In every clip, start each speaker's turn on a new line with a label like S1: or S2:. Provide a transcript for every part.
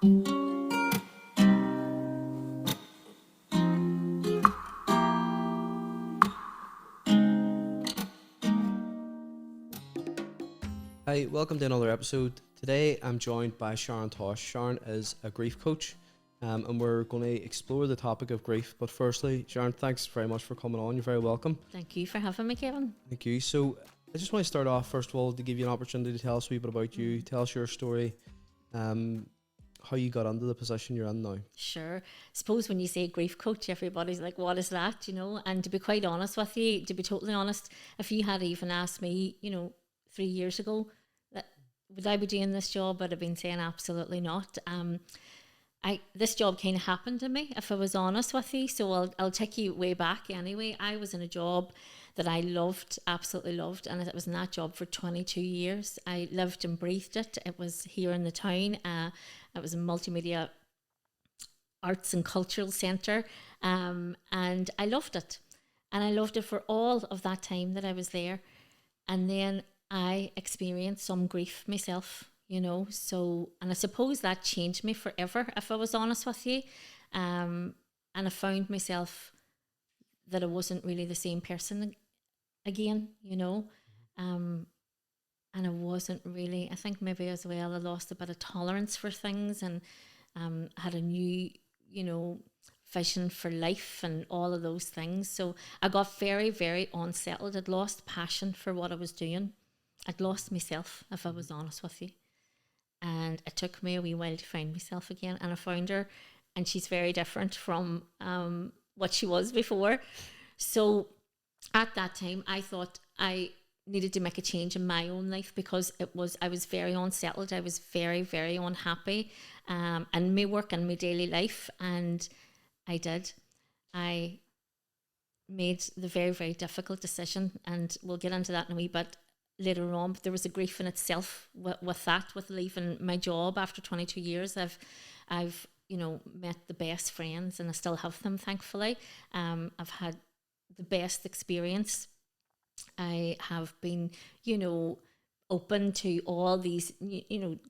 S1: Hi, welcome to another episode. Today I'm joined by Sharon Tosh. Sharon is a grief coach, and we're going to explore the topic of grief. But firstly, Sharon, thanks very much for coming on. You're very welcome.
S2: Thank you for having me, Kevin.
S1: Thank you. So I just want to start off, first of all, to give you an opportunity to tell us a wee bit about you. Tell us your story, how you got into the position you're in now.
S2: Sure. Suppose when you say grief coach, everybody's like, what is that, And to be quite honest with you, to be totally honest, if you had even asked me, 3 years ago, that would I be doing this job, I'd have been saying absolutely not. This job kind of happened to me, if I was honest with you. So I'll take you way back anyway. I was in a job that I loved, absolutely loved, and it was in that job for 22 years. I lived and breathed it. It was here in the town. It was a multimedia arts and cultural centre, and I loved it. And I loved it for all of that time that I was there. And then I experienced some grief myself, and I suppose that changed me forever, if I was honest with you. And I found myself that I wasn't really the same person again, and I wasn't really, I think maybe as well, I lost a bit of tolerance for things, and had a new, vision for life and all of those things. So I got very, very unsettled. I'd lost passion for what I was doing. I'd lost myself, if I was honest with you. And it took me a wee while to find myself again. And I found her, and she's very different from what she was before. So at that time, I thought I needed to make a change in my own life, because I was very unsettled. I was very, very unhappy in my work and my daily life. And I did. I made the very, very difficult decision, and we'll get into that in a wee bit later on. But there was a grief in itself with leaving my job after 22 years. I've met the best friends, and I still have them, thankfully. I've had the best experience. I have been, open to all these,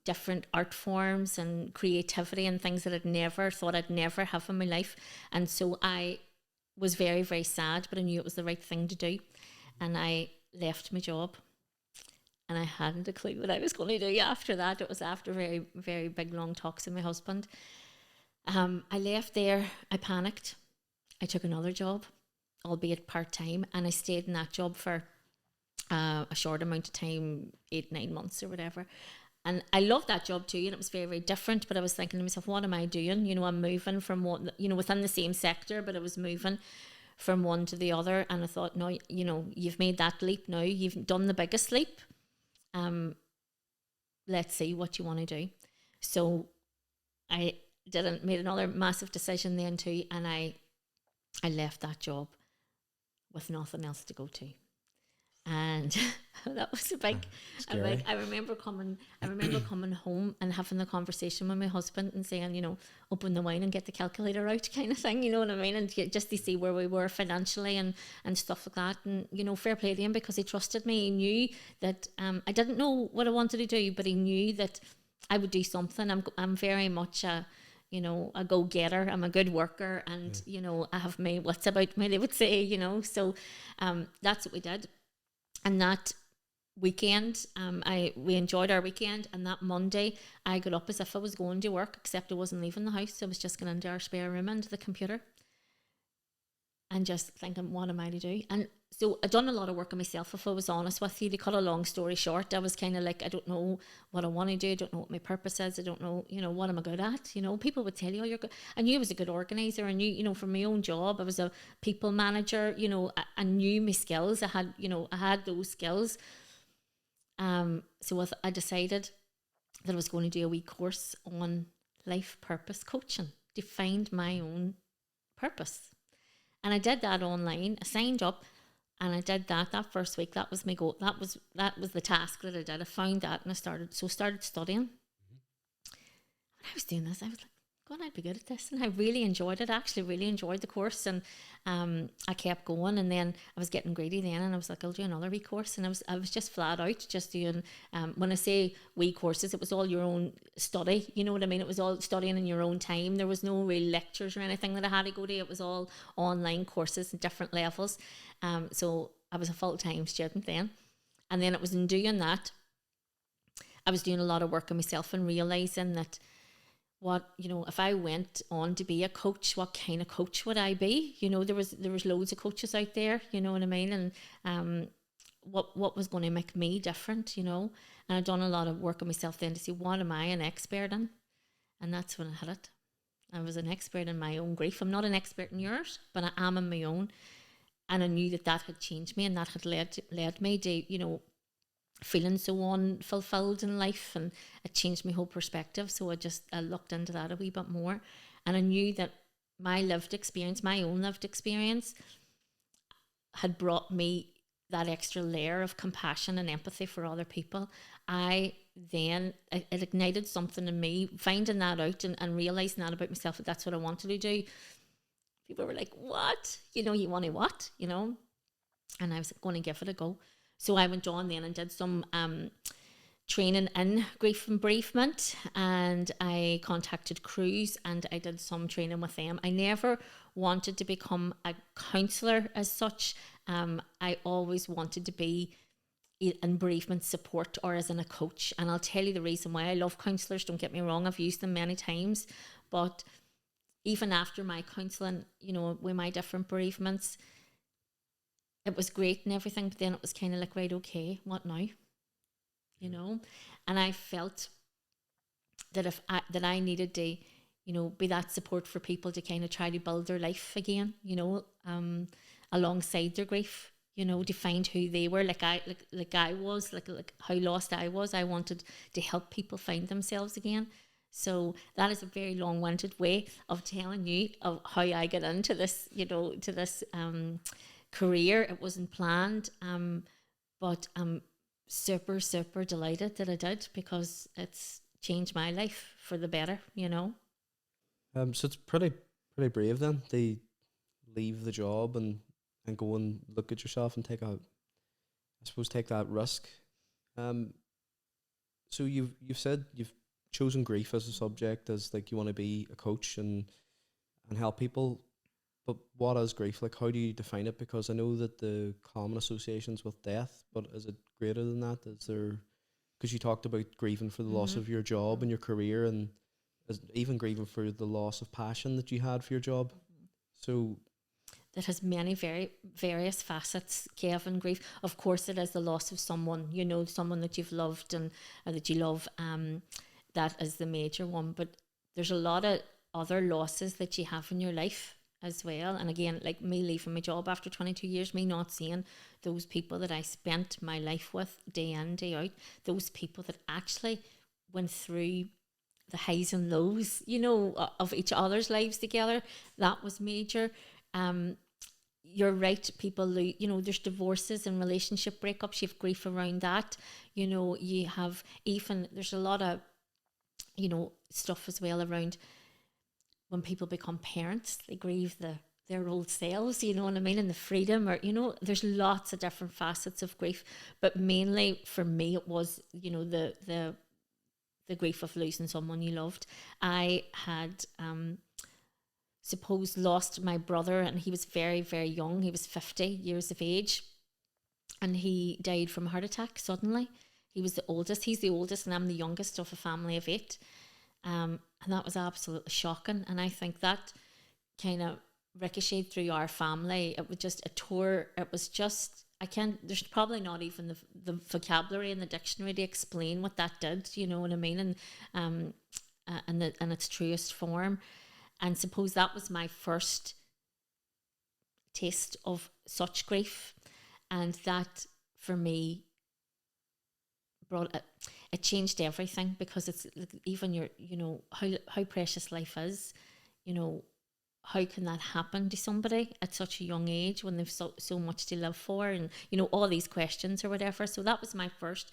S2: different art forms and creativity and things that I'd never thought I'd never have in my life. And so I was very, very sad, but I knew it was the right thing to do. And I left my job, and I hadn't a clue what I was going to do after that. It was after very, very big, long talks with my husband. I left there. I panicked. I took another job, albeit part-time, and I stayed in that job for a short amount of time, 8-9 months or whatever. And I loved that job too, and it was very, very different. But I was thinking to myself, what am I doing? I'm moving from one, within the same sector, but I was moving from one to the other. And I thought, no, you've made that leap now. You've done the biggest leap. Let's see what you want to do. So I made another massive decision then too, and I left that job with nothing else to go to. And that was a big, I remember coming home and having the conversation with my husband and saying, open the wine and get the calculator out, kind of thing, you know what I mean? And just to see where we were financially and stuff like that. And, fair play to him, because he trusted me. He knew that I didn't know what I wanted to do, but he knew that I would do something. I'm very much a go-getter. I'm a good worker, and, I have my wits about me, they would say, So that's what we did. And that weekend, we enjoyed our weekend. And that Monday, I got up as if I was going to work, except I wasn't leaving the house. I was just going into our spare room, into the computer, and just thinking, what am I to do? And so I'd done a lot of work on myself, if I was honest with you. To cut a long story short, I was kind of like, I don't know what I want to do. I don't know what my purpose is. I don't know, what am I good at? People would tell you, oh, you're good. I knew I was a good organizer. I knew, from my own job, I was a people manager. I knew my skills. I had those skills. So I decided that I was going to do a wee course on life purpose coaching to find my own purpose. And I did that online. I signed up, and I did that first week. That was my goal. That was the task that I did. I found that, and I started studying. When I was doing this, I was like, God, I'd be good at this. And I really enjoyed it. I actually really enjoyed the course. And I kept going. And then I was getting greedy then. And I was like, I'll do another wee course. And I was just flat out just doing, when I say wee courses, it was all your own study. You know what I mean? It was all studying in your own time. There was no real lectures or anything that I had to go to. It was all online courses at different levels. So I was a full-time student then. And then it was in doing that, I was doing a lot of work on myself and realising that if I went on to be a coach, what kind of coach would I be? There was loads of coaches out there, you know what I mean? And what was going to make me different, And I'd done a lot of work on myself then to see what am I an expert in? And that's when I had it. I was an expert in my own grief. I'm not an expert in yours, but I am in my own. And I knew that had changed me, and that had led me to, feeling so unfulfilled in life, and it changed my whole perspective. So I looked into that a wee bit more, and I knew that my own lived experience had brought me that extra layer of compassion and empathy for other people. It ignited something in me, finding that out and realising that about myself, that's what I wanted to do. People were like, what? You want to what? And I was going to give it a go. So I went on then and did some training in grief and bereavement, and I contacted Cruise and I did some training with them. I never wanted to become a counsellor as such. I always wanted to be in bereavement support or as in a coach. And I'll tell you the reason why. I love counsellors, don't get me wrong. I've used them many times. But even after my counselling, with my different bereavements, it was great and everything, but then it was kind of like, right, okay, what now? And I felt that that I needed to, be that support for people to kind of try to build their life again, alongside their grief, to find who they were, like I was, like how lost I was. I wanted to help people find themselves again. So that is a very long-winded way of telling you of how I got into this, to this career. It wasn't planned, but I'm super, super delighted that I did, because it's changed my life for the better,
S1: So it's pretty brave then. They leave the job and go and look at yourself and take that risk. So you've said you've chosen grief as a subject, as like you want to be a coach and help people. But what is grief? Like, how do you define it? Because I know that the common associations with death, but is it greater than that? Is there, because you talked about grieving for the loss of your job and your career, and even grieving for the loss of passion that you had for your job. So
S2: that has many various facets, Kevin. Grief, of course, it is the loss of someone, someone that you've loved and that you love. That is the major one, but there's a lot of other losses that you have in your life as well. And again, like me leaving my job after 22 years, me not seeing those people that I spent my life with day in, day out, those people that actually went through the highs and lows, of each other's lives together, that was major. You're right, people lose, there's divorces and relationship breakups, you have grief around that, you have there's a lot of, stuff as well around when people become parents, they grieve their old selves, you know what I mean, and the freedom, or, there's lots of different facets of grief, but mainly for me it was, the grief of losing someone you loved. I had lost my brother, and he was very, very young. He was 50 years of age, and he died from a heart attack suddenly. He was the oldest. He's the oldest, and I'm the youngest of a family of 8. And that was absolutely shocking. And I think that kind of ricocheted through our family. It was just a tour. It was just, there's probably not even the vocabulary in the dictionary to explain what that did, you know what I mean? And in its truest form. And suppose that was my first taste of such grief. And that, for me, it changed everything, because it's even your, how precious life is, how can that happen to somebody at such a young age when they've so much to live for, and all these questions or whatever. So that was my first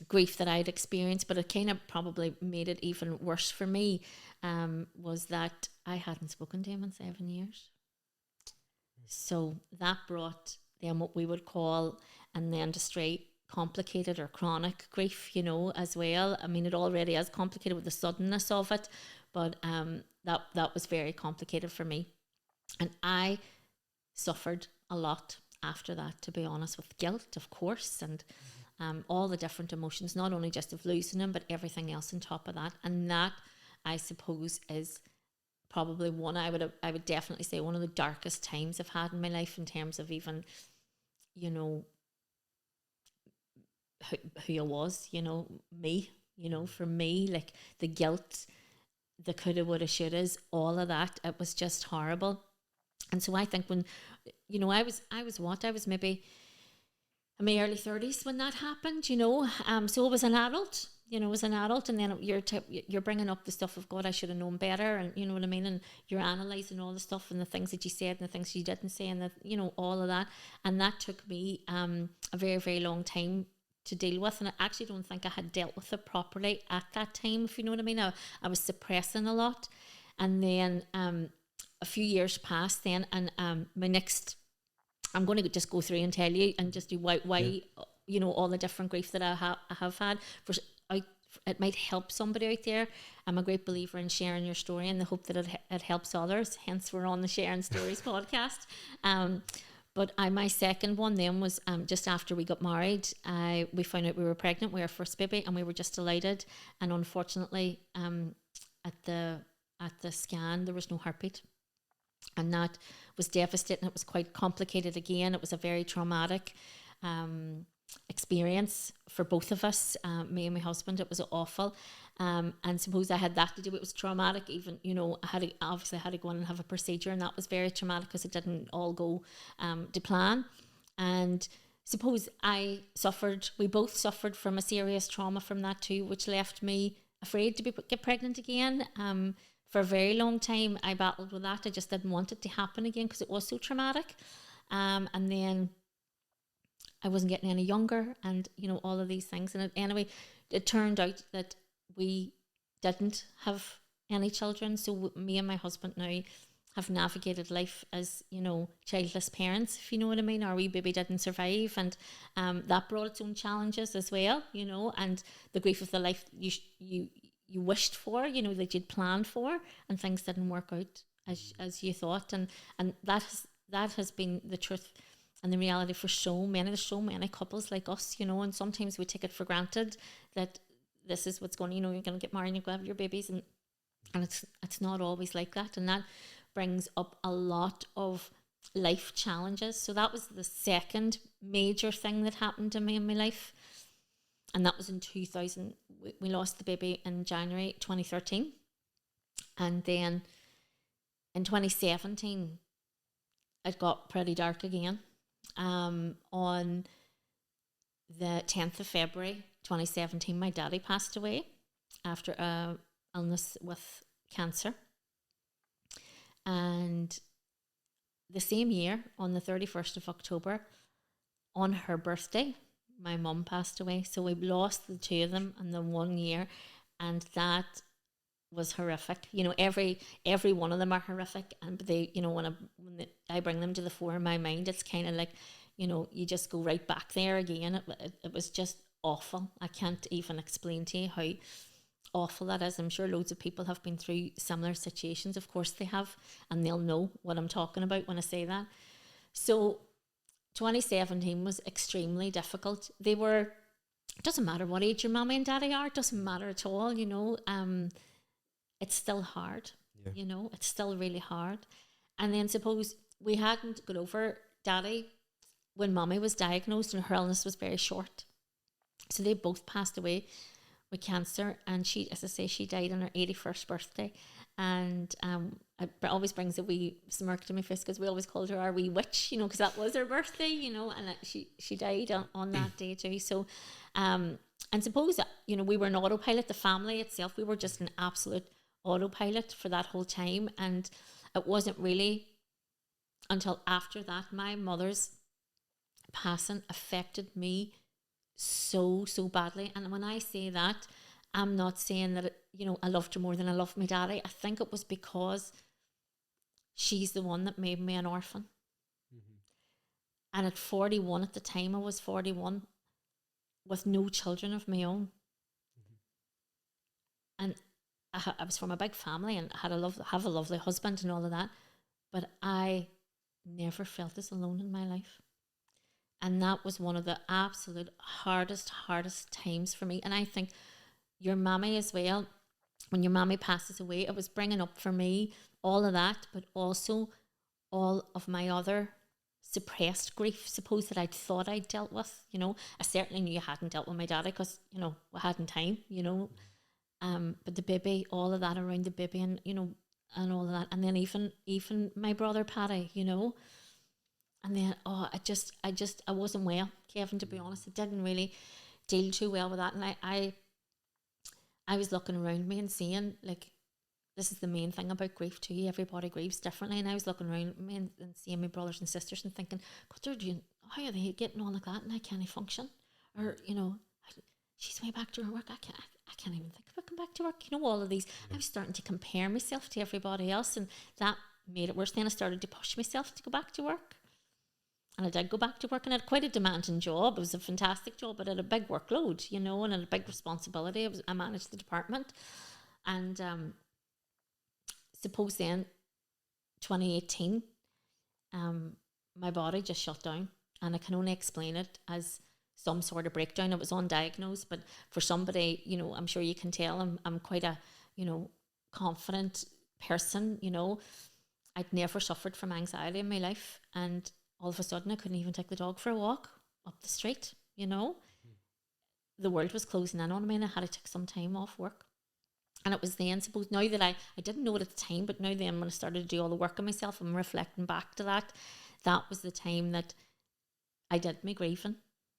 S2: grief that I'd experienced, but it kind of probably made it even worse for me, was that I hadn't spoken to him in 7 years. So that brought then what we would call, and then to straight, complicated or chronic grief, you know, as well. I mean, it already is complicated with the suddenness of it, but that was very complicated for me. And I suffered a lot after that, to be honest, with guilt, of course, and all the different emotions, not only just of losing him, but everything else on top of that. And that, I suppose, is probably I would definitely say one of the darkest times I've had in my life, in terms of even, you know, who I was, you know, me, you know, for me, like the guilt, the coulda, woulda, shouldas, all of that, it was just horrible. And so I think when, you know, I was maybe in my early 30s when that happened, you know. So I was an adult, you know, as an adult, and then you're bringing up the stuff of, God, I should have known better, and you know what I mean, and you're analysing all the stuff and the things that you said and the things you didn't say, and the, you know, all of that. And that took me a very, very long time to deal with, and I actually don't think I had dealt with it properly at that time, if you know what I mean. I was suppressing a lot. And then a few years passed then, and my next, I'm going to just go through and tell you and just do why you know, all the different grief that I have had. It might help somebody out there. I'm a great believer in sharing your story in the hope that it helps others. Hence, we're on the Sharing Stories podcast. But my second one then was just after we got married. We found out we were pregnant with our first baby, and we were just delighted. And unfortunately, at the scan, there was no heartbeat. And that was devastating. It was quite complicated again. It was a very traumatic experience for both of us, me and my husband. It was awful. And suppose I had that to do. It was traumatic. Even, you know, I had to go in and have a procedure, and that was very traumatic because it didn't all go to plan. And suppose we both suffered from a serious trauma from that too, which left me afraid to get pregnant again. For a very long time, I battled with that. I just didn't want it to happen again because it was so traumatic. And then I wasn't getting any younger, and, you know, all of these things. And anyway, it turned out that we didn't have any children. So me and my husband now have navigated life as, you know, childless parents, if you know what I mean. Our wee baby didn't survive, and that brought its own challenges as well, you know, and the grief of the life you wished for, you know, that you'd planned for, and things didn't work out as you thought, and that has been the truth and the reality for so many. There's so many couples like us, you know, and sometimes we take it for granted that this is what's going, you know, you're going to get married and you're going to have your babies, and it's not always like that, and that brings up a lot of life challenges. So that was the second major thing that happened to me in my life. And that was in 2000. We lost the baby in January 2013. And then in 2017, it got pretty dark again. On the 10th of February 2017, my daddy passed away after an illness with cancer. And the same year, on the 31st of October, on her birthday, my mum passed away. So we lost the two of them in the 1 year, and that was horrific. You know, every one of them are horrific, and they, you know, when I bring them to the fore in my mind, it's kind of like, you know, you just go right back there again. It was just awful. I can't even explain to you how awful that is. I'm sure loads of people have been through similar situations. Of course they have, and they'll know what I'm talking about when I say that. So 2017 was extremely difficult. They were, it doesn't matter what age your mommy and daddy are, it doesn't matter at all, you know. It's still hard, you know, it's still really hard. And then suppose we hadn't got over daddy when mommy was diagnosed, and her illness was very short. So they both passed away with cancer, and she, as I say, she died on her 81st birthday. And it always brings a wee smirk to my face because we always called her our wee witch, you know, because that was her birthday, you know, and she died on that day too. So and suppose, you know, we were an autopilot, the family itself, we were just an absolute autopilot for that whole time. And it wasn't really until after that my mother's passing affected me so badly. And when I say that, I'm not saying that, I loved her more than I loved my daddy. I think it was because she's the one that made me an orphan. And at 41, at the time I was 41, with no children of my own. And I was from a big family and have a lovely husband and all of that. But I never felt as alone in my life. And that was one of the absolute hardest times for me. And I think your mammy as well, when your mammy passes away, it was bringing up for me all of that, but also all of my other suppressed grief, suppose, that I'd thought I'd dealt with. I certainly knew I hadn't dealt with my daddy because, we hadn't time, but the baby, all of that around the baby, and, and all of that. And then even my brother Paddy, and then, I wasn't well, Kevin, to be honest. I didn't really deal too well with that. And I was looking around me and seeing, like, this is the main thing about grief too. Everybody grieves differently. And I was looking around me and seeing my brothers and sisters and thinking, God, they're doing, how are they getting on like that? And I can't function. Or, she's way back to her work. I can't even think about going back to work. All of these. I was starting to compare myself to everybody else, and that made it worse. Then I started to push myself to go back to work. And I did go back to work, and I had quite a demanding job. It was a fantastic job, but I had a big workload, and a big responsibility. I managed the department. And suppose then, 2018, my body just shut down. And I can only explain it as some sort of breakdown. It was undiagnosed, but for somebody, I'm sure you can tell I'm quite a, confident person, I'd never suffered from anxiety in my life. And all of a sudden I couldn't even take the dog for a walk up the street, The world was closing in on me, and I had to take some time off work. And it was then, suppose, now that I didn't know it at the time, but now then when I started to do all the work on myself, I'm reflecting back to that was the time that I did my grieving,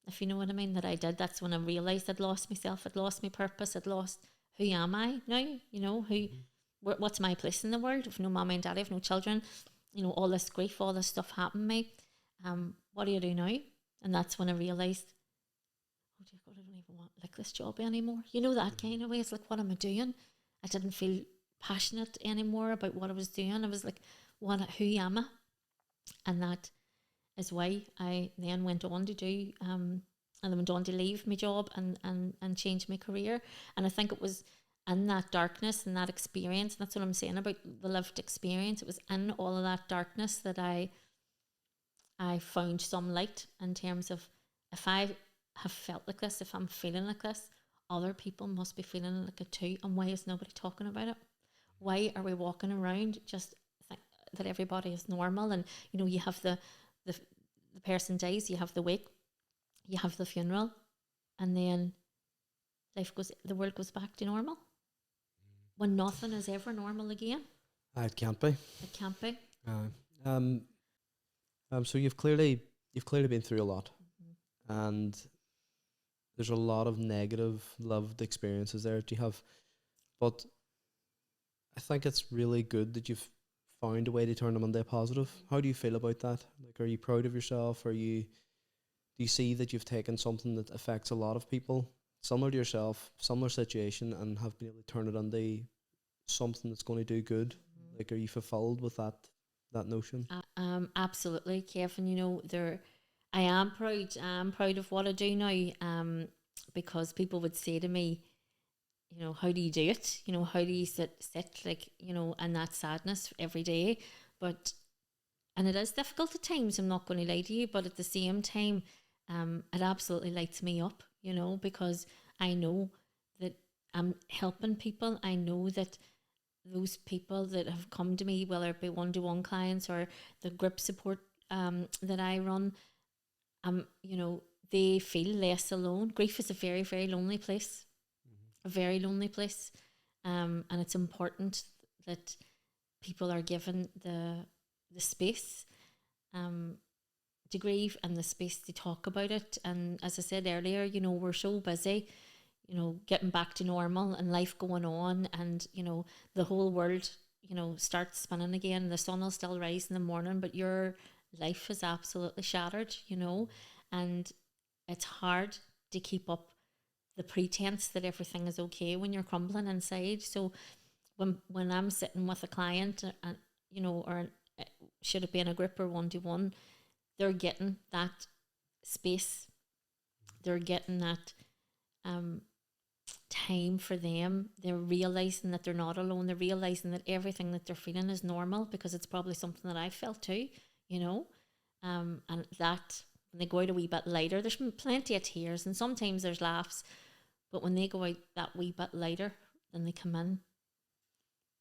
S2: if you know what I mean, that I did. That's when I realised I'd lost myself, I'd lost my purpose, I'd lost, who am I now, what's my place in the world? I've no mummy and daddy, I've no children, all this grief, all this stuff happened to me. What do you do now? And that's when I realised, oh dear God, I don't even want this job anymore. That kind of way. It's like, what am I doing? I didn't feel passionate anymore about what I was doing. I was like, who am I? And that is why I then went on to do, and I went on to leave my job and change my career. And I think it was in that darkness and that experience, that's what I'm saying about the lived experience. It was in all of that darkness that I found some light, in terms of, if I have felt like this, if I'm feeling like this, other people must be feeling like it too. And why is nobody talking about it? Why are we walking around just think that everybody is normal? And you have the person dies, you have the wake, you have the funeral, and then the world goes back to normal, when nothing is ever normal again.
S1: It can't be.
S2: It can't be.
S1: So you've clearly been through a lot, and there's a lot of negative loved experiences there that you have, but I think it's really good that you've found a way to turn them into a positive. How do you feel about that? Like, are you proud of yourself? Do you see that you've taken something that affects a lot of people, similar to yourself, similar situation, and have been able to turn it into something that's going to do good? Like, are you fulfilled with that notion?
S2: Absolutely, Kevin. I am proud. I'm proud of what I do now. Because people would say to me, how do you do it? How do you sit like, in that sadness every day? And it is difficult at times, I'm not going to lie to you, but at the same time, it absolutely lights me up, because I know that I'm helping people. I know that those people that have come to me, whether it be one-to-one clients or the group support that I run, they feel less alone. Grief is a very, very lonely place, a very lonely place. And it's important that people are given the space to grieve and the space to talk about it. And as I said earlier, we're so busy, getting back to normal and life going on, and, the whole world, starts spinning again. The sun will still rise in the morning, but your life is absolutely shattered, and it's hard to keep up the pretense that everything is okay when you're crumbling inside. So when I'm sitting with a client, and or should it be in a group or one-to-one, they're getting that space. They're getting that time for them. They're realizing that they're not alone. They're realizing that everything that they're feeling is normal, because it's probably something that I felt too, and that when they go out a wee bit lighter, there's plenty of tears and sometimes there's laughs, but when they go out that wee bit lighter, then they come in,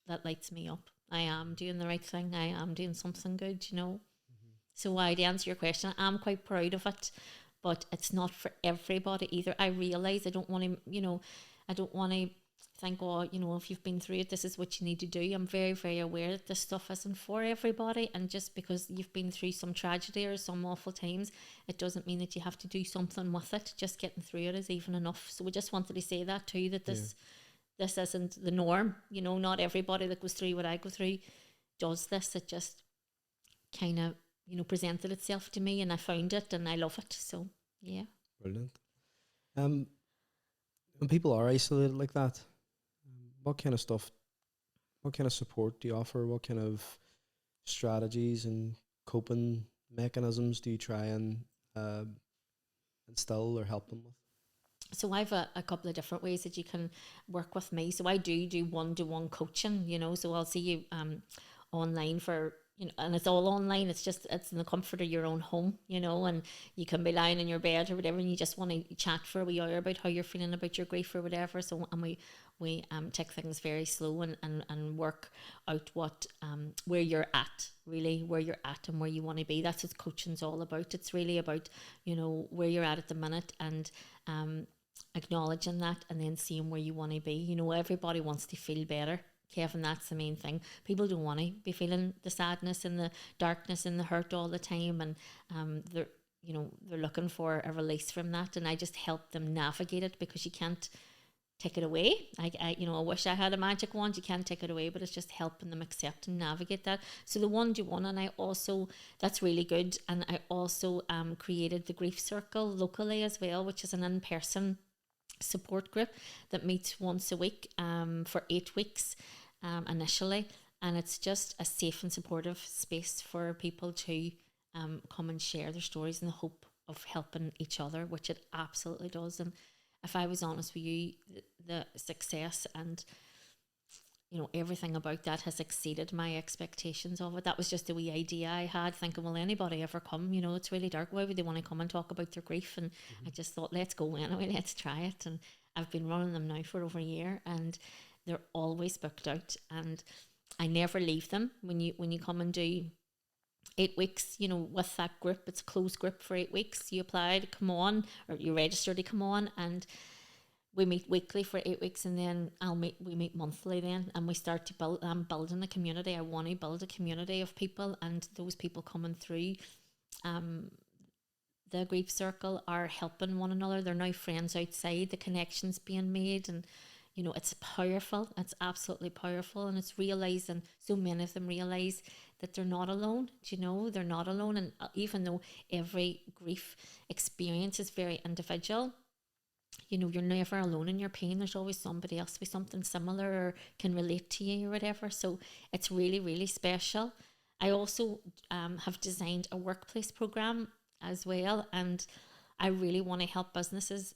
S2: that lights me up. I am doing the right thing. I am doing something good, So to answer your question, I'm quite proud of it, but it's not for everybody either. I realise I don't want to, I don't want to think, if you've been through it, this is what you need to do. I'm very, very aware that this stuff isn't for everybody. And just because you've been through some tragedy or some awful times, it doesn't mean that you have to do something with it. Just getting through it is even enough. So we just wanted to say that too, that this isn't the norm. Not everybody that goes through what I go through does this. It just kind of, presented itself to me and I found it and I love it. So, yeah.
S1: Brilliant. When people are isolated like that, what kind of support do you offer? What kind of strategies and coping mechanisms do you try and instill or help them with?
S2: So I have a couple of different ways that you can work with me. So I do one-to-one coaching, so I'll see you online for, and it's all online. It's in the comfort of your own home, and you can be lying in your bed or whatever, and you just want to chat for a wee hour about how you're feeling about your grief or whatever. So, and we take things very slow and work out what where you're at, really, where you're at and where you want to be. That's what coaching's all about. It's really about, where you're at the minute, and acknowledging that and then seeing where you want to be. Everybody wants to feel better, Kevin. That's the main thing. People don't want to be feeling the sadness and the darkness and the hurt all the time, and they're looking for a release from that, and I just help them navigate it, because you can't take it away. I wish I had a magic wand. You can't take it away, but it's just helping them accept and navigate that. So the one-to-one, and I also, that's really good, and I also created the Grief Circle locally as well, which is an in-person support group that meets once a week for 8 weeks initially, and it's just a safe and supportive space for people to come and share their stories in the hope of helping each other, which it absolutely does. And if I was honest with you, the success and everything about that has exceeded my expectations of it. That was just a wee idea I had, thinking, will anybody ever come? It's really dark. Why would they want to come and talk about their grief? And I just thought, let's go anyway, let's try it. And I've been running them now for over a year, and they're always booked out, and I never leave them. When you come and do 8 weeks, with that group, it's a closed group for 8 weeks. You apply to come on, or you register to come on, and we meet weekly for 8 weeks, and then we meet monthly then, and we start to build. I'm building a community. I want to build a community of people, and those people coming through the Grief Circle are helping one another. They're now friends outside. The connections being made, and it's powerful. It's absolutely powerful, and it's realizing, so many of them realize that they're not alone. They're not alone, and even though every grief experience is very individual, you're never alone in your pain. There's always somebody else with something similar or can relate to you or whatever. So it's really, really special. I also have designed a workplace program as well, and I really want to help businesses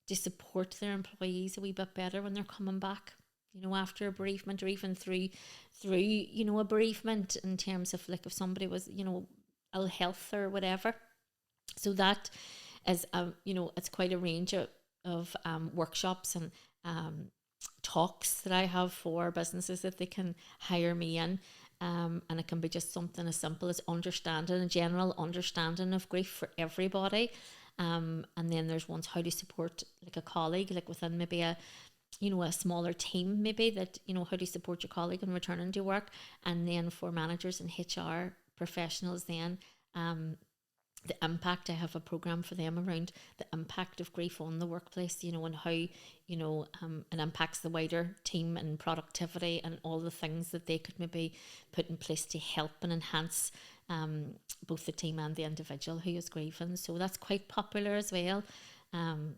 S2: to support their employees a wee bit better when they're coming back, after a bereavement, or even through a bereavement, in terms of, like, if somebody was, ill health or whatever. So that is, it's quite a range of workshops and talks that I have for businesses that they can hire me in. And it can be just something as simple as understanding, a general understanding of grief for everybody. And then there's ones how to support, like, a colleague, like within maybe a smaller team, maybe, that, how to support your colleague in returning to work. And then for managers and HR professionals, then the impact, I have a program for them around the impact of grief on the workplace, and how, it impacts the wider team and productivity and all the things that they could maybe put in place to help and enhance both the team and the individual who is grieving. So that's quite popular as well.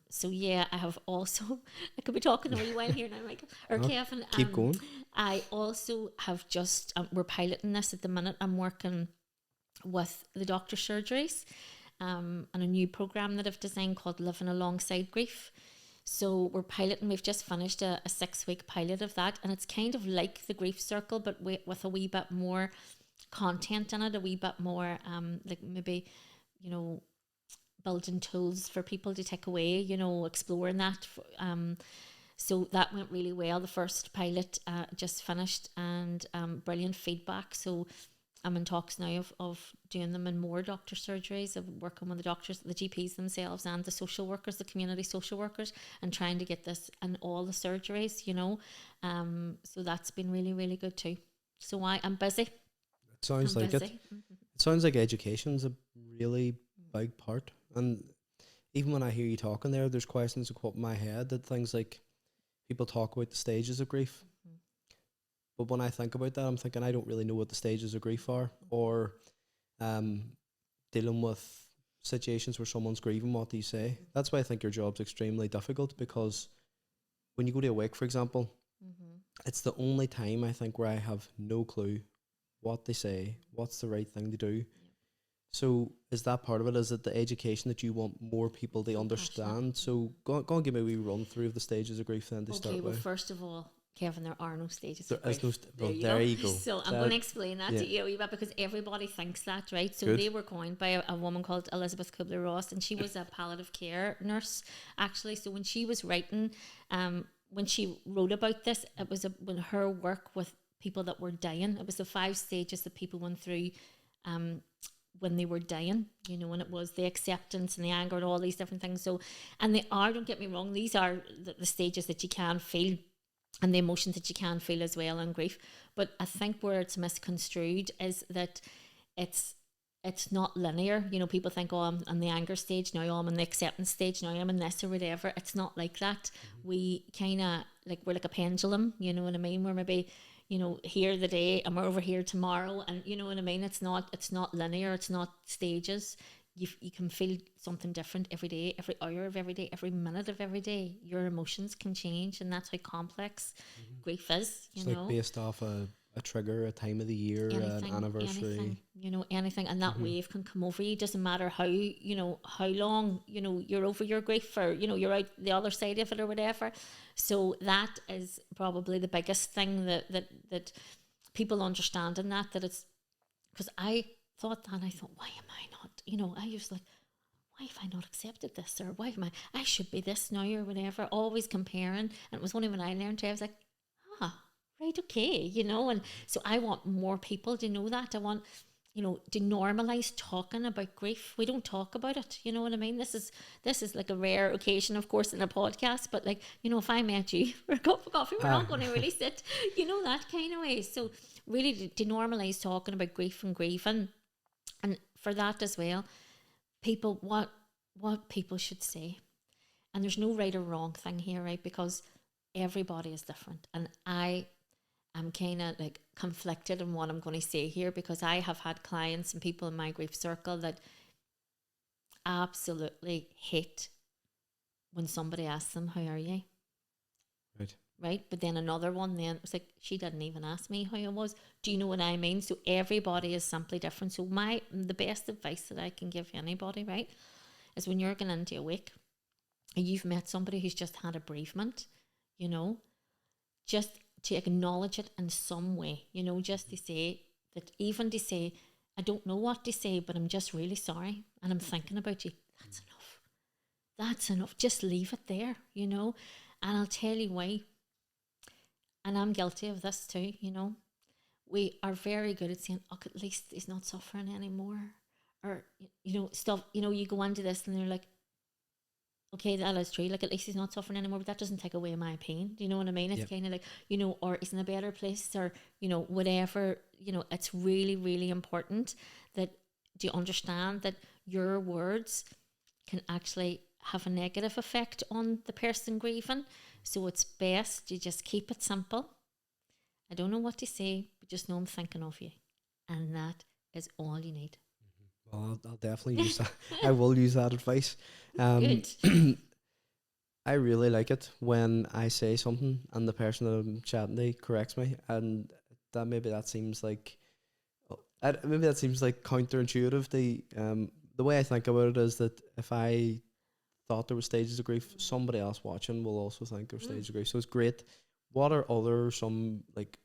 S2: So yeah, I have also, I could be talking a wee while here now, Michael, or
S1: No,
S2: Kevin.
S1: keep going.
S2: I also have just, we're piloting this at the minute. I'm working with the doctor surgeries and a new program that I've designed called Living Alongside Grief. So we're piloting, we've just finished a 6-week pilot of that, and it's kind of like the grief circle, but with a wee bit more content in it, a wee bit more like maybe, you know, building tools for people to take away, you know, exploring that. So that went really well. The first pilot just finished, and brilliant feedback. So I'm in talks now of doing them in more doctor surgeries, of working with the doctors, the GPs themselves, and the social workers, the community social workers, and trying to get this in all the surgeries, you know. So that's been really, really good too. So I'm busy.
S1: It sounds
S2: I'm
S1: like
S2: busy.
S1: it. It sounds like education's a really big part. And even when I hear you talking there, there's questions that come up in my head that things like people talk about the stages of grief. But when I think about that, I'm thinking I don't really know what the stages of grief are, or dealing with situations where someone's grieving. What do you say? That's why I think your job's extremely difficult, because when you go to a wake, for example, it's the only time I think where I have no clue what they say, what's the right thing to do. So is that part of it? Is it the education that you want more people to understand? So go and give me a wee run through of the stages of grief then to start
S2: Okay, well,
S1: with.
S2: first of all, Kevin, there are no stages
S1: There
S2: of
S1: is
S2: grief.
S1: no there you go.
S2: So I'm going to explain that to you a wee bit, because everybody thinks that, right? So they were coined by a woman called Elizabeth Kubler-Ross, and she was a palliative care nurse, actually. So when she was writing, when she wrote about this, it was when her work with people that were dying. It was the 5 stages that people went through when they were dying, you know, and it was the acceptance and the anger and all these different things. So, and they are, don't get me wrong, these are the stages that you can feel, and the emotions that you can feel as well in grief. But I think where it's misconstrued is that it's not linear. You know, people think, oh, I'm on the anger stage now, I'm in the acceptance stage now, I'm in this or whatever. It's not like that. We kind of, like, we're like a pendulum, you know what I mean? We're maybe, you know, here the day and we're over here tomorrow, and you know what I mean? It's not linear, it's not stages. You can feel something different every day, every hour of every day, every minute of every day. Your emotions can change, and that's how complex grief is, you
S1: It's
S2: know.
S1: like based off a trigger, a time of the year, an anniversary.
S2: Anything, you know, anything, and that wave can come over you. Doesn't matter how, you know, how long, you know, you're over your grief, or, you know, you're out the other side of it or whatever. So that is probably the biggest thing that people understand in that it's, because I thought that, and I thought, why am I not, you know, I was like, why have I not accepted this, or why am I should be this now or whatever, always comparing. And it was only when I learned to, I was like, right, okay, you know. And so I want more people to know that. I want, you know, to normalize talking about grief. We don't talk about it, you know what I mean? This is like a rare occasion, of course, in a podcast, but, like, you know, if I met you for a cup of coffee, we're not going to really sit, you know, that kind of way. So really to normalize talking about grief and grieving, and for that as well, people, what people should say. And there's no right or wrong thing here, right? Because everybody is different, and I'm kind of like conflicted in what I'm going to say here, because I have had clients and people in my grief circle that absolutely hate when somebody asks them, how are you? Right? But then another one then was like, she didn't even ask me how I was. Do you know what I mean? So everybody is simply different. So the best advice that I can give anybody, right, is when you're going into a wake and you've met somebody who's just had a bereavement, you know, just to acknowledge it in some way, you know, just to say that, even to say, I don't know what to say, but I'm just really sorry and I'm thinking about you. That's enough. That's enough. Just leave it there, you know. And I'll tell you why. And I'm guilty of this too, you know. We are very good at saying, oh, at least he's not suffering anymore. Or, you know, stuff, you know, you go into this and they're like, okay, that is true. Like, at least he's not suffering anymore, but that doesn't take away my pain. Do you know what I mean? It's kind of like, you know, or he's in a better place, or, you know, whatever. You know, it's really, really important that, do you understand that your words can actually have a negative effect on the person grieving? So it's best you just keep it simple. I don't know what to say, but just know I'm thinking of you. And that is all you need.
S1: Well, I'll definitely use that. I will use that advice. Um,
S2: Good.
S1: I really like it when I say something and the person that I'm chatting to corrects me, and that seems like maybe that seems like counterintuitive. The way I think about it is that if I thought there were stages of grief, somebody else watching will also think there's
S2: Mm.
S1: stages of grief. So it's great. What are other some like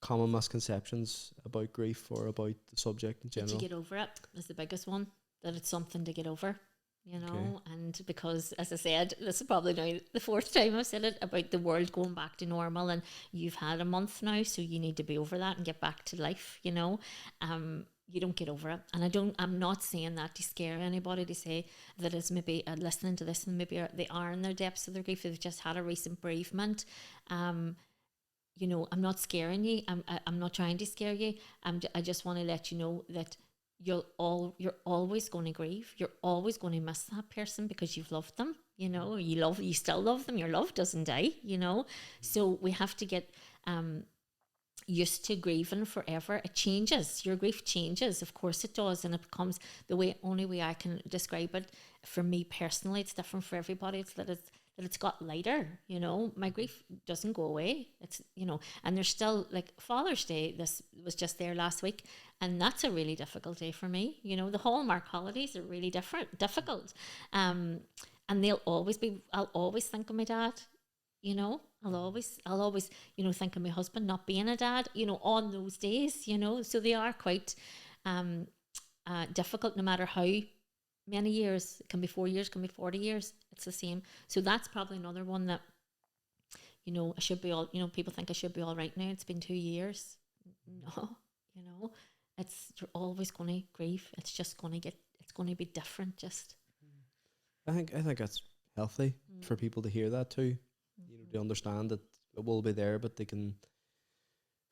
S1: common misconceptions about grief or about the subject in
S2: Did you
S1: general?
S2: get over it? Is the biggest one, that it's something to get over, you
S1: Okay.
S2: know. And because, as I said, this is probably now the fourth time I've said it about the world going back to normal, and you've had a month now, so you need to be over that and get back to life, you know. You don't get over it, and I'm not saying that to scare anybody, to say that is maybe listening to this and maybe they are in their depths of their grief, they've just had a recent bereavement. You know, I'm not scaring you. I'm not trying to scare you. I just want to let you know that you're always going to grieve. You're always going to miss that person because you've loved them. You know, you still love them. Your love doesn't die. You know, so we have to get used to grieving forever. It changes. Your grief changes, of course it does, and it becomes only way I can describe it. For me personally, it's different for everybody. It's that it's got lighter. You know, my grief doesn't go away. It's, you know, and there's still, like, Father's Day. This was just there last week, and that's a really difficult day for me. You know, the Hallmark holidays are really difficult. And they'll always be. I'll always think of my dad. You know, I'll always, you know, think of my husband not being a dad, you know, on those days, you know. So they are quite difficult, no matter how many years. It can be 4 years, can be 40 years, it's the same. So that's probably another one that, you know, I should be all, you know, people think I should be all right now, it's been 2 years. No, you know, you're always going to grieve. It's just going to it's going to be different, just.
S1: I think that's healthy for people to hear that too. You know, to understand that it will be there, but they can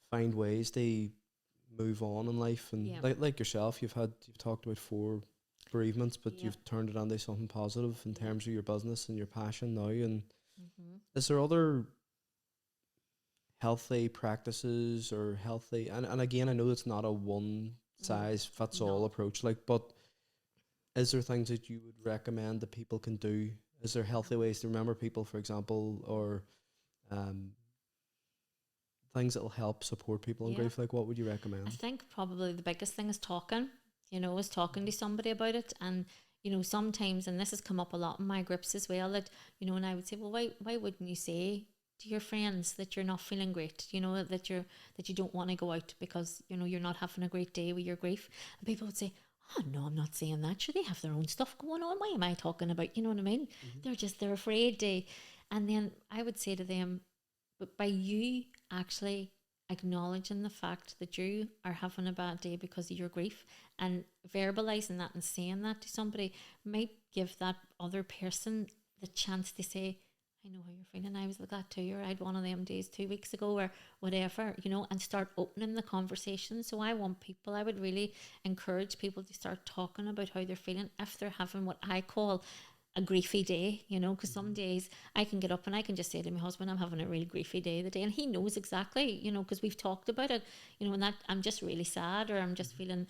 S1: find ways to move on in life. And
S2: Yeah.
S1: like yourself, you've talked about 4 bereavements, but
S2: Yeah.
S1: you've turned it into something positive in
S2: Yeah.
S1: terms of your business and your passion now. And
S2: Mm-hmm.
S1: is there other healthy practices or healthy, and again, I know it's not a one size fits all
S2: No.
S1: approach, like, but is there things that you would recommend that people can do? Is there healthy ways to remember people, for example, or um, things that will help support people in
S2: Yeah.
S1: grief? Like, what would you
S2: I
S1: recommend?
S2: think probably the biggest thing is talking, you know, is talking to somebody about it. And, you know, sometimes, and this has come up a lot in my groups as well, that, you know, and I would say, well, why wouldn't you say to your friends that you're not feeling great, you know, that you don't want to go out because, you know, you're not having a great day with your grief. And people would say, oh no, I'm not saying that. Sure, they have their own stuff going on. Why am I talking about, you know what I mean? They're afraid to. And then I would say to them, but by you actually acknowledging the fact that you are having a bad day because of your grief and verbalizing that and saying that to somebody might give that other person the chance to say, I know how you're feeling. I was like that too, or I had one of them days 2 weeks ago, or whatever, you know, and start opening the conversation. So I would really encourage people to start talking about how they're feeling if they're having what I call a griefy day, you know, because some days I can get up and I can just say to my husband, I'm having a really griefy day the day, and he knows exactly, you know, because we've talked about it, you know, and that I'm just really sad, or I'm just feeling,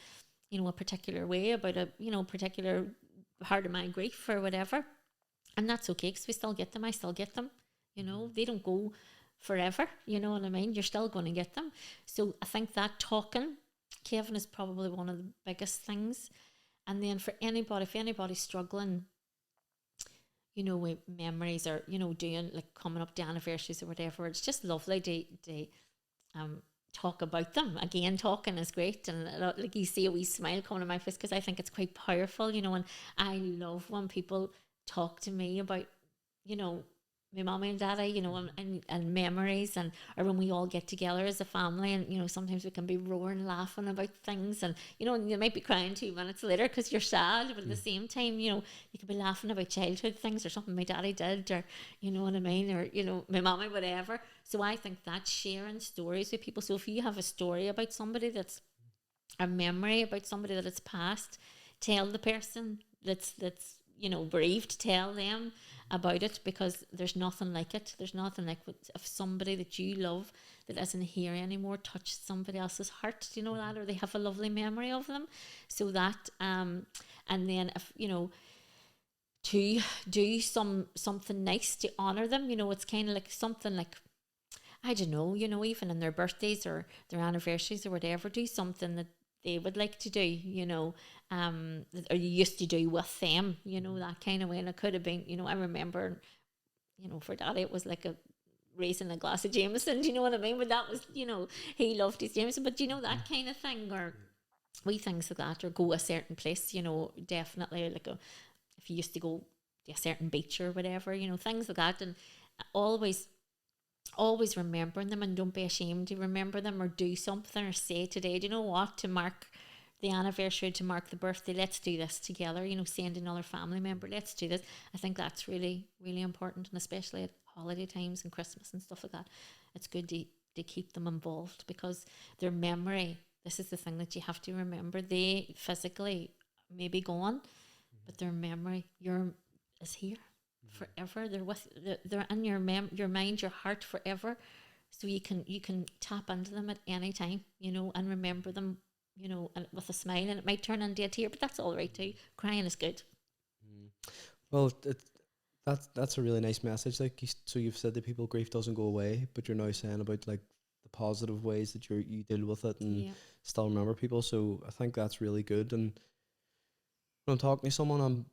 S2: you know, a particular way about a, you know, particular part of my grief or whatever, and that's okay because we still get them. I still get them, you know, they don't go forever, you know what I mean? You're still going to get them. So I think that talking, Kevin, is probably one of the biggest things. And then for anybody, if anybody's struggling, you know, with memories, or, you know, doing, like, coming up to anniversaries or whatever, it's just lovely to um talk about them. Again, talking is great, and like, you see a wee smile coming on my face because I think it's quite powerful, you know. And I love when people talk to me about, you know, my mommy and daddy, you know, and memories, and or when we all get together as a family, and, you know, sometimes we can be roaring, laughing about things, and, you know, and you might be crying 2 minutes later because you're sad, but at the same time, you know, you could be laughing about childhood things or something my daddy did, or, you know what I mean, or, you know, my mommy, whatever. So I think that sharing stories with people. So if you have a story about somebody, that's a memory about somebody that has passed, tell the person that's brave to tell them about it, because there's nothing like it. There's nothing like if somebody that you love that isn't here anymore touched somebody else's heart, do you know that, or they have a lovely memory of them. So that and then if to do something nice to honor them, it's kind of like something like, I don't know, even in their birthdays or their anniversaries or whatever, do something that they would like to do, or you used to do with them, that kind of way. And it could have been, I remember, for Daddy, it was like raising a glass of Jameson, do you know what I mean? But that was, he loved his Jameson, but that kind of thing, or wee things like that, or go a certain place, definitely like if you used to go to a certain beach or whatever, things like that. And always remembering them, and don't be ashamed to remember them, or do something, or say today, do you know what, to mark the anniversary, to mark the birthday, let's do this together, send another family member, let's do this. I think that's really, really important, and especially at holiday times and Christmas and stuff like that, it's good to keep them involved, because their memory, this is the thing that you have to remember, they physically may be gone, but their memory is here forever. They're in your mind, your heart forever. So you can tap into them at any time, and remember them, and with a smile, and it might turn into a tear, but that's all right too. Crying is good.
S1: Well, that's a really nice message. Like, so you've said that people grief doesn't go away, but you're now saying about like the positive ways that you deal with it and still remember people. So I think that's really good. And when I'm talking to someone, I'm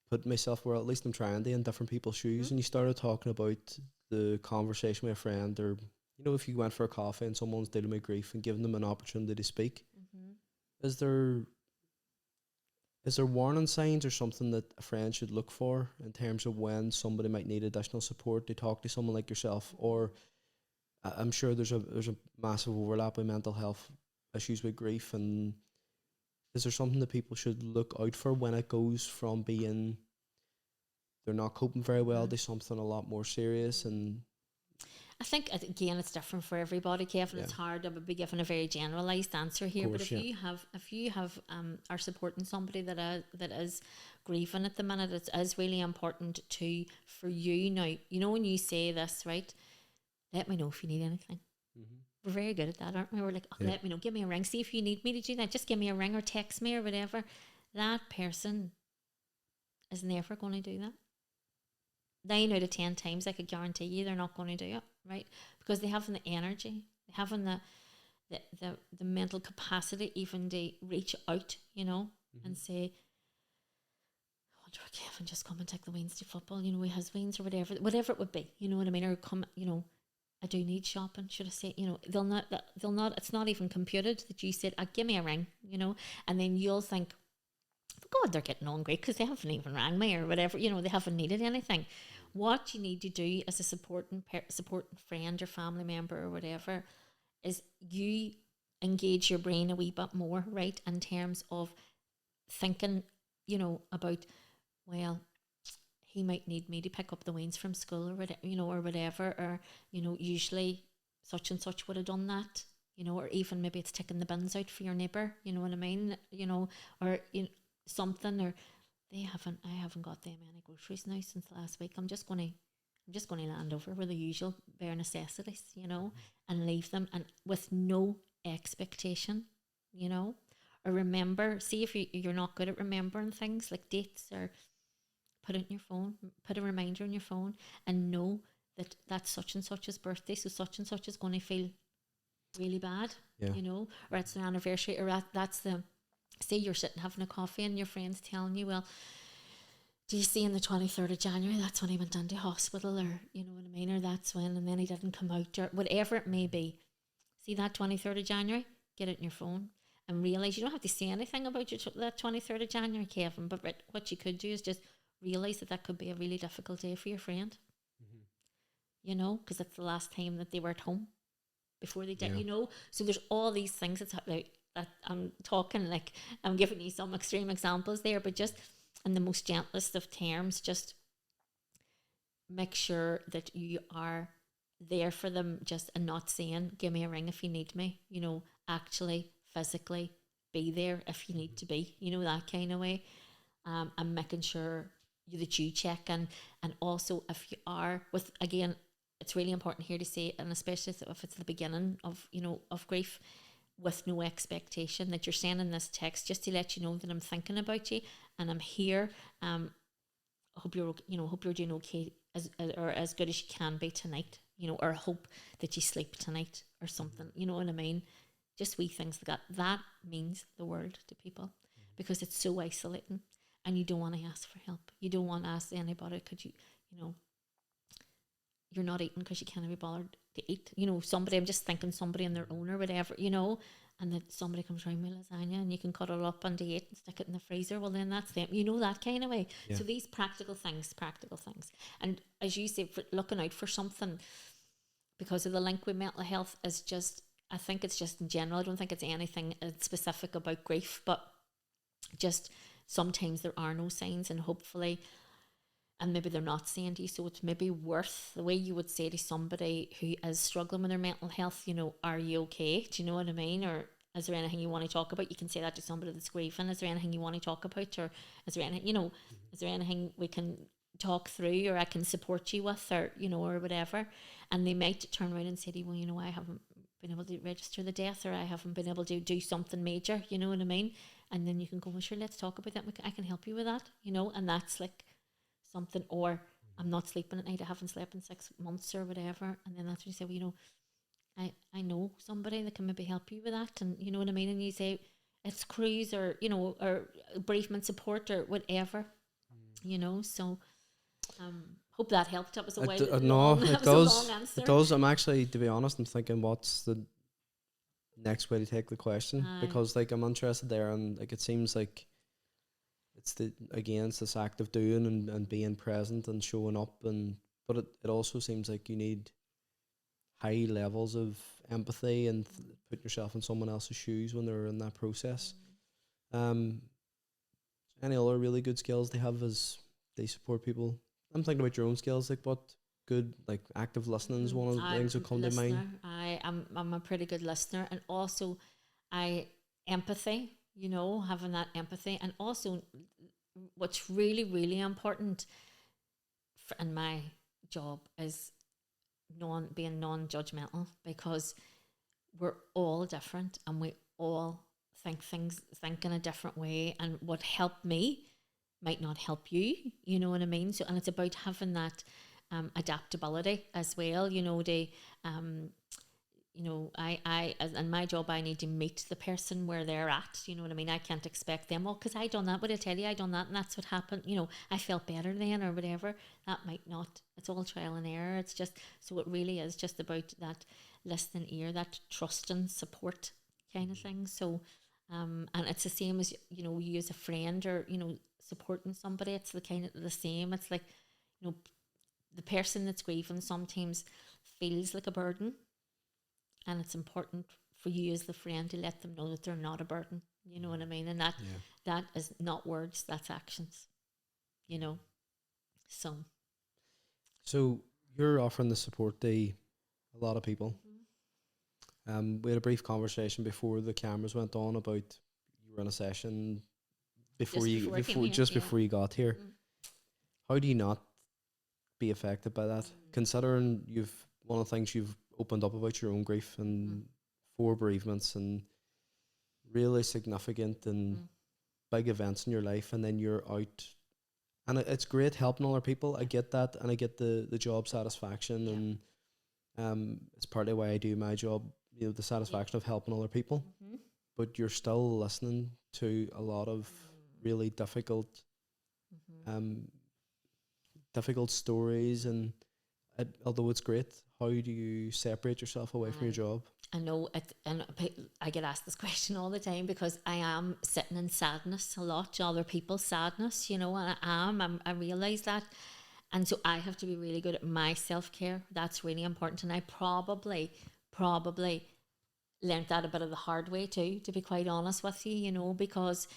S1: putting myself, where at least I'm trying to, in different people's shoes. And you started talking about the conversation with a friend, or if you went for a coffee and someone's dealing with grief and giving them an opportunity to speak. Is there warning signs or something that a friend should look for in terms of when somebody might need additional support to talk to someone like yourself? Or I'm sure there's a massive overlap with mental health issues with grief, and is there something that people should look out for when it goes from being they're not coping very well to something a lot more serious? And
S2: I think, again, it's different for everybody, Kevin. It's hard to be given a very generalised answer here. Course, but if you are supporting somebody that is grieving at the minute, it is really important for you now. When you say this, right? Let me know if you need anything. We're very good at that, aren't we? We're like, let me know, give me a ring. See if you need me to do that. Just give me a ring or text me or whatever. That person is never going to do that. 9 out of 10 times, I could guarantee you, they're not going to do it, right? Because they haven't the energy, they haven't the mental capacity even to reach out, and say, I wonder if Kevin just come and take the Wednesday football, he has Wednesday or whatever it would be, you know what I mean? Or come, I do need shopping. Should I say, they'll not. It's not even computed that you said, give me a ring, and then you'll think, God, they're getting on great because they haven't even rang me or whatever. They haven't needed anything. What you need to do as a supporting friend or family member or whatever is you engage your brain a wee bit more, right? In terms of thinking, about, well, he might need me to pick up the weans from school or whatever, or usually such and such would have done that, or even maybe it's taking the bins out for your neighbour, you know what I mean, or something, or I haven't got them any groceries now since last week. I'm just gonna land over with the usual bare necessities, and leave them, and with no expectation, or remember, see if you're not good at remembering things like dates, or put it in your phone, put a reminder on your phone, and know that that's such and such's birthday, so such and such is going to feel really bad, or it's their anniversary, or that's the, say you're sitting having a coffee and your friend's telling you, well, do you see on the 23rd of January, that's when he went into hospital, or you know what I mean, or that's when, and then he didn't come out, or whatever it may be. See that 23rd of January, get it in your phone and realise you don't have to say anything about that 23rd of January, Kevin, but what you could do is just realise that could be a really difficult day for your friend, because it's the last time that they were at home before they did, so there's all these things that I'm talking, like I'm giving you some extreme examples there, but just in the most gentlest of terms, just make sure that you are there for them, just, and not saying, give me a ring if you need me, actually physically be there if you need to be, that kind of way, and making sure that you check, and also if you are with, again, it's really important here to say, and especially if it's the beginning of, you know, of grief, with no expectation, that you're sending this text just to let you know that I'm thinking about you and I'm here. Hope you're, you know, hope you're doing okay, or as good as you can be tonight, you know, or hope that you sleep tonight or something, you know what I mean? Just wee things like that. That means the world to people, because it's so isolating, and you don't want to ask for help. You don't want to ask anybody, could you, you know, you're not eating because you can't be bothered to eat. You know, somebody, I'm just thinking somebody on their own or whatever, you know, and that somebody comes round with lasagna and you can cut it up and eat and stick it in the freezer. Well, then that's them, you know, that kind of way.
S1: Yeah.
S2: So these practical things. And as you say, for looking out for something, because of the link with mental health, is just, I think it's just in general. I don't think it's anything specific about grief, but just sometimes there are no signs, and hopefully, and maybe they're not saying to you, so it's maybe worth the way you would say to somebody who is struggling with their mental health, you know, are you okay? Do you know what I mean? Or is there anything you want to talk about? You can say that to somebody that's grieving. Is there anything you want to talk about? Or is there anything, you know, is there anything we can talk through, or I can support you with, or, you know, or whatever? And they might turn around and say to you, well, you know, I haven't been able to register the death, or I haven't been able to do something major, you know what I mean? And then you can go, well, sure, let's talk about that. I can help you with that, you know, and that's like something. Or I'm not sleeping at night, I haven't slept in 6 months or whatever, and then that's when you say, well, you know, I know somebody that can maybe help you with that, and you know what I mean, and you say it's cruise, or, you know, or bereavement support or whatever, you know. So hope that helped. That was a while long.
S1: No, it
S2: That was
S1: does.
S2: a long answer.
S1: It does. I'm actually, to be honest, I'm thinking, what's the next way to take the question? Because like I'm interested there, and like it seems like it's it's this act of doing and being present and showing up, and but it also seems like you need high levels of empathy and putting yourself in someone else's shoes when they're in that process. Any other really good skills they have as they support people? I'm thinking about your own skills, like what good, like active listening is one of the things that come to mind.
S2: I'm a pretty good listener, and also empathy, you know, having that empathy, and also what's really, really important in my job is being non-judgmental, because we're all different and we all think in a different way, and what helped me might not help you, you know what I mean? So, and it's about having that adaptability as well, you know, you know, as in my job, I need to meet the person where they're at. You know what I mean? I can't expect them, because I done that. But I tell you, I done that, and that's what happened. You know, I felt better then, or whatever. That might not. It's all trial and error. It's just, so it really is just about that listening ear, that trust and support kind of thing. So, and it's the same as, you know, you as a friend, or, you know, supporting somebody. It's the kind of the same. It's like, you know, the person that's grieving sometimes feels like a burden. And it's important for you as the friend to let them know that they're not a burden. You know what I mean? And that is not words, that's actions. You know? So
S1: you're offering the support to a lot of people. We had a brief conversation before the cameras went on about you were in a session before you got here. How do you not be affected by that? Considering one of the things you've opened up about your own grief and 4 bereavements and really significant and big events in your life, and then you're out, and it's great helping other people. I get that, and I get the job satisfaction, and it's partly why I do my job, you know, the satisfaction of helping other people. But you're still listening to a lot of really difficult stories, and although it's great, how do you separate yourself away from your job?
S2: I know it, and I get asked this question all the time, because I am sitting in sadness a lot, other people's sadness, you know, and I realise that. And so I have to be really good at my self-care. That's really important. And I probably learnt that a bit of the hard way too, to be quite honest with you, you know, because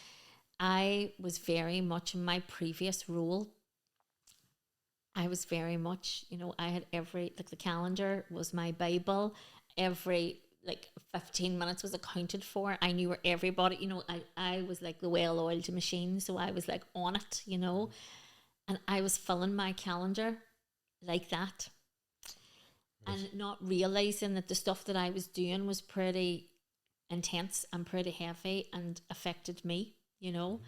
S2: I was very much in my previous role. I was very much, you know, I had the calendar was my Bible. Every 15 minutes was accounted for. I knew where everybody, you know, I was like the well-oiled machine. So I was like on it, you know. And I was filling my calendar like that, and not realizing that the stuff that I was doing was pretty intense and pretty heavy and affected me, you know.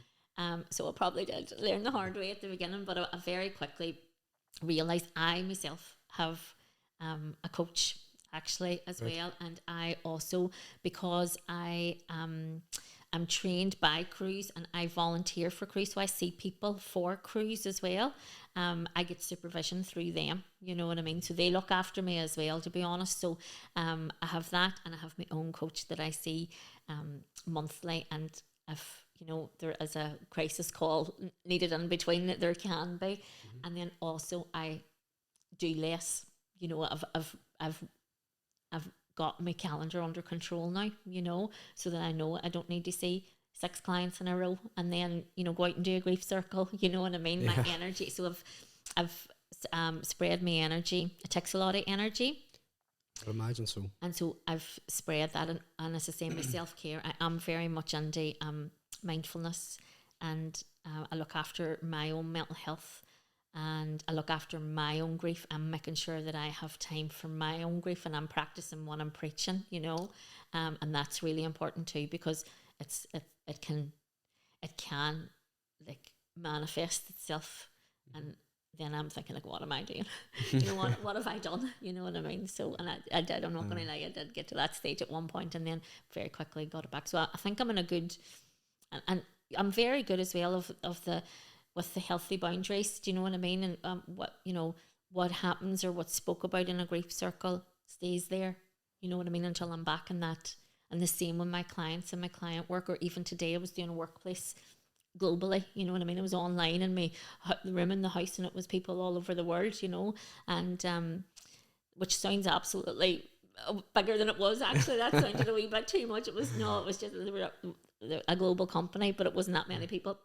S2: So I probably did learn the hard way at the beginning, but I very quickly realized I myself have a coach actually as well, and I also, because I'm trained by Cruise and I volunteer for Cruise, so I see people for Cruise as well. I get supervision through them, you know what I mean? So they look after me as well, to be honest. So I have that, and I have my own coach that I see monthly. And if, you know, there is a crisis call needed in between, there can be. And then also I do less, you know, I've got my calendar under control now, you know, so that I know I don't need to see 6 clients in a row and then, you know, go out and do a grief circle, you know what I mean? My energy. So I've spread my energy. It takes a lot of energy.
S1: I imagine so.
S2: And so I've spread that, and as I say, my self-care, I am very much into mindfulness, and I look after my own mental health, and I look after my own grief. I'm making sure that I have time for my own grief, and I'm practicing what I'm preaching, you know, and that's really important too, because it can like manifest itself, and then I'm thinking, like, what am I doing? You know, what have I done? You know what I mean? So, and I did, I'm not going to lie, I did get to that stage at one point, and then very quickly got it back. So I think I'm in a good, and I'm very good as well of the, with the healthy boundaries. Do you know what I mean? And what, you know, what happens or what's spoke about in a grief circle stays there. You know what I mean? Until I'm back in that. And the same with my clients and my client work, or even today I was doing a workplace globally, you know what I mean? It was online in my the room in the house, and it was people all over the world, you know, and which sounds absolutely bigger than it was. Actually, that sounded a wee bit too much. It was just a global company, but it wasn't that many people.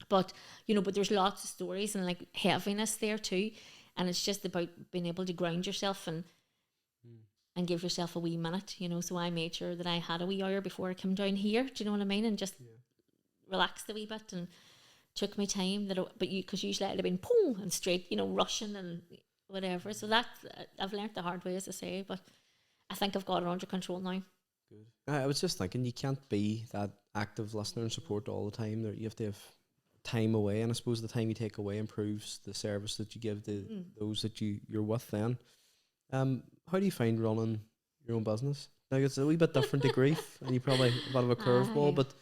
S2: But you know, but there's lots of stories and like heaviness there too, and it's just about being able to ground yourself and give yourself a wee minute, you know. So I made sure that I had a wee hour before I came down here. Do you know what I mean? And just relaxed a wee bit and took my time. Because usually I'd have been boom and straight, you know, rushing and whatever. So that I've learnt the hard way, as I say, but I think I've got it under control now.
S1: Good. I was just thinking, you can't be that active listener and support all the time. There, you have to have time away, and I suppose the time you take away improves the service that you give to those that you're with. Then, how do you find running your own business? Now it's a wee bit different to grief, and you probably a bit of a curveball, but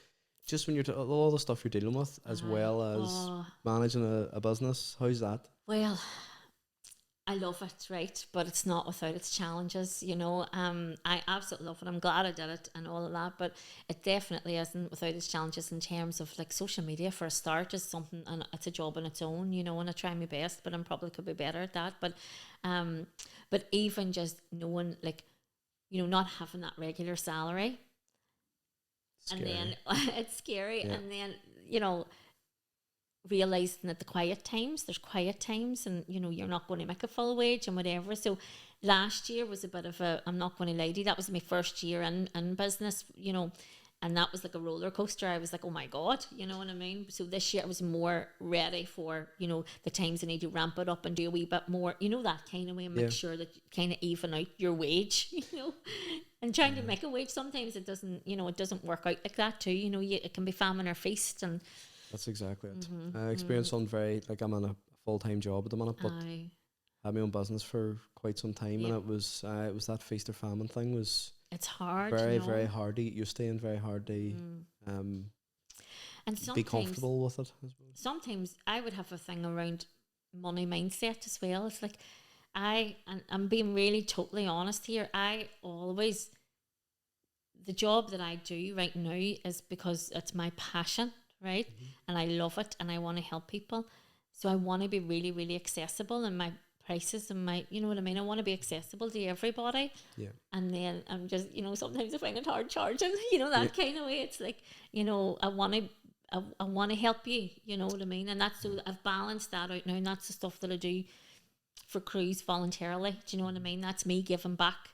S1: just when you're all the stuff you're dealing with, as well as managing a business, how's that?
S2: Well, I love it, right? But it's not without its challenges, you know. I absolutely love it. I'm glad I did it and all of that, but it definitely isn't without its challenges in terms of like social media for a start is something, and it's a job on its own, you know, and I try my best, but I'm probably could be better at that. But even just knowing, like, you know, not having that regular salary,
S1: Scary.
S2: and then it's scary, and then, you know, realizing that there's quiet times, and you know, you're not going to make a full wage and whatever. So last year was a bit of a, I'm not going to lie to you, that was my first year in business, you know, and that was like a roller coaster. I was like, oh my God, you know what I mean? So this year I was more ready for, you know, the times I need to ramp it up and do a wee bit more, you know, that kind of way, and make sure that you kind of even out your wage, you know. And trying to make a wage, sometimes it doesn't, you know, it doesn't work out like that too, you know. It can be famine or feast. And
S1: that's exactly it. I experienced something very, like, I'm in a full-time job at the minute, but I had my own business for quite some time, and it was that feast or famine thing was,
S2: it's hard,
S1: very,
S2: you know?
S1: very hard to get used to, and very hard to
S2: and
S1: be comfortable with it, I suppose.
S2: Sometimes I would have a thing around money mindset as well. It's like and I'm being really totally honest here, I always, the job that I do right now is because it's my passion, right? And I love it, and I want to help people. So I want to be really, really accessible in my prices and my, you know what I mean? I want to be accessible to everybody. Yeah. And then I'm just, you know, sometimes I find it hard charging, you know, that kind of way. It's like, you know, I want to help you, you know what I mean? And that's, so I've balanced that out now, and that's the stuff that I do for Cruise voluntarily. Do you know what I mean? That's me giving back,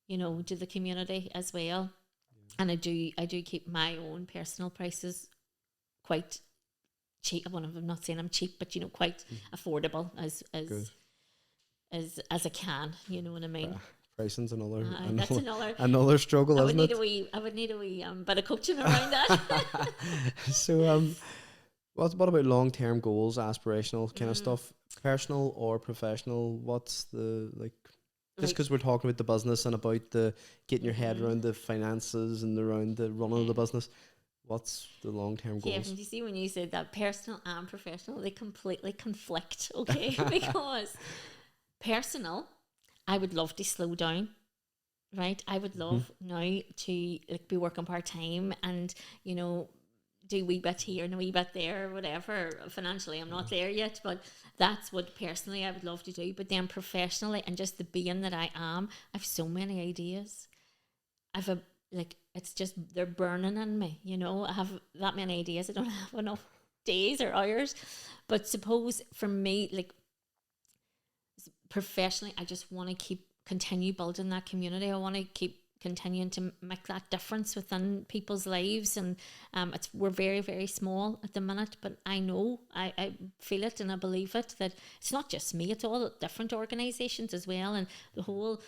S2: you know, to the community as well. And I do keep my own personal prices quite cheap. Well, I'm not saying I'm cheap, but quite affordable
S1: Good.
S2: as I can. You know what I mean?
S1: Pricing's another,
S2: That's another.
S1: another struggle, isn't it?
S2: I would need a wee bit of coaching around that.
S1: So what about long-term goals, aspirational kind of stuff, personal or professional? What's the just because we're talking about the business and about the getting your head around the finances and around the running of the business, what's the long-term goals?
S2: Kevin, you see when you said that personal and professional, they completely conflict, okay? Because personal, I would love to slow down, right? I would love now to be working part-time and, do a wee bit here and a wee bit there or whatever. Financially, I'm not there yet, but that's what personally I would love to do. But then professionally and just the being that I am, I have so many ideas. It's just, they're burning in me, I have that many ideas. I don't have enough days or hours. But suppose for me, professionally, I just want to continue building that community. I want to keep continuing to make that difference within people's lives, and we're very, very small at the minute, but I know, I feel it and I believe it, that it's not just me, it's all different organisations as well, and the whole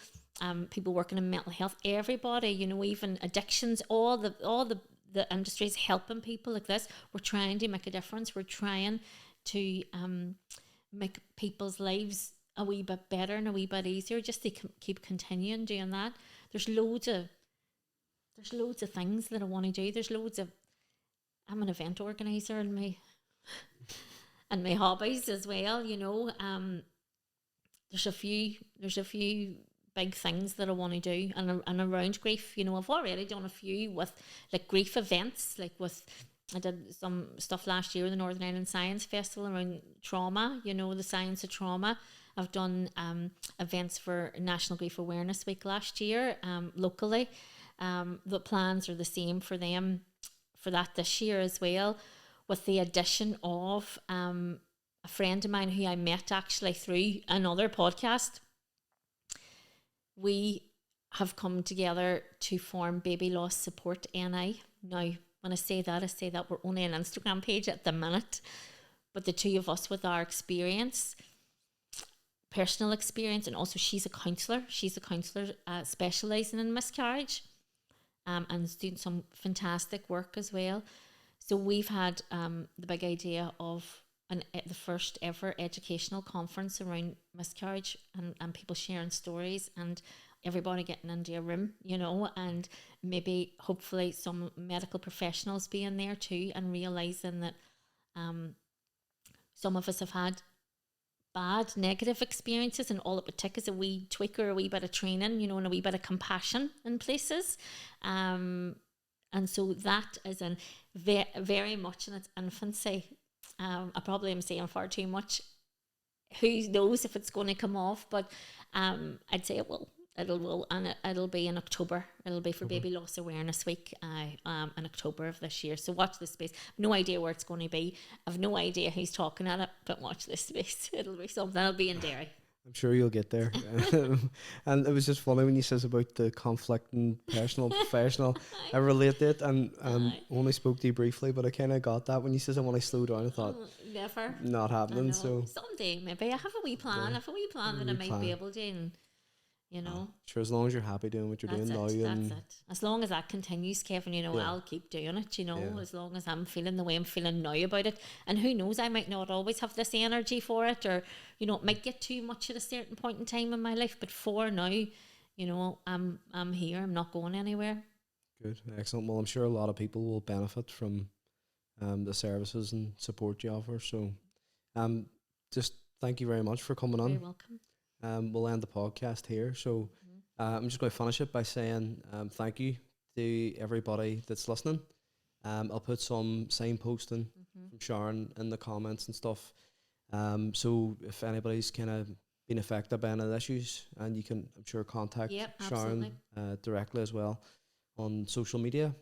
S2: people working in mental health, everybody, even addictions, all the industries helping people like this. We're trying to make a difference. We're trying to make people's lives a wee bit better and a wee bit easier, just to keep continuing doing that. There's loads of things that I want to do. I'm an event organizer and my hobbies as well. There's a few big things that I want to do, and around grief. I've already done a few with grief events. I did some stuff last year with the Northern Ireland Science Festival around trauma. The science of trauma. I've done events for National Grief Awareness Week last year locally. The plans are the same for them for that this year as well, with the addition of a friend of mine who I met actually through another podcast. We have come together to form Baby Loss Support NI. Now, when I say that we're only an Instagram page at the minute, but the two of us with our experience, personal experience, and also she's a counsellor specialising in miscarriage, and is doing some fantastic work as well. So we've had the big idea of the first ever educational conference around miscarriage, and people sharing stories and everybody getting into a room, and maybe hopefully some medical professionals being there too, and realising that some of us have had bad, negative experiences, and all it would take is a wee tweak or a wee bit of training, and a wee bit of compassion in places. And so that is very much in its infancy. I probably am saying far too much. Who knows if it's going to come off, but I'd say it will. It'll be in October. It'll be for Baby Loss Awareness Week in October of this year. So watch this space. I've no idea where it's going to be. I've no idea who's talking at it, but watch this space. It'll be something. It'll be in Derry.
S1: I'm sure you'll get there. And it was just funny when you says about the conflict and personal, professional. I relate to it, and only spoke to you briefly, but I kind of got that when you says I want to slow down. I thought
S2: never,
S1: not happening. So
S2: someday maybe I have a wee plan. I have a wee plan that I might be able to. And,
S1: sure, as long as you're happy doing what you're doing now.
S2: That's it. As long as that continues, Kevin, I'll keep doing it, as long as I'm feeling the way I'm feeling now about it. And who knows, I might not always have this energy for it, or, it might get too much at a certain point in time in my life. But for now, I'm here. I'm not going anywhere.
S1: Good. Excellent. Well, I'm sure a lot of people will benefit from the services and support you offer. So just thank you very much for coming on.
S2: You're welcome.
S1: We'll end the podcast here. So I'm just going to finish it by saying thank you to everybody that's listening. I'll put some signposting from Sharon in the comments and stuff. So if anybody's kind of been affected by any of the issues, and you can, I'm sure, contact Sharon directly as well on social media.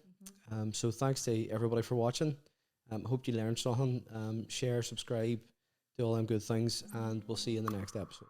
S1: So thanks to everybody for watching. Hope you learned something. Share, subscribe, do all them good things, and we'll see you in the next episode.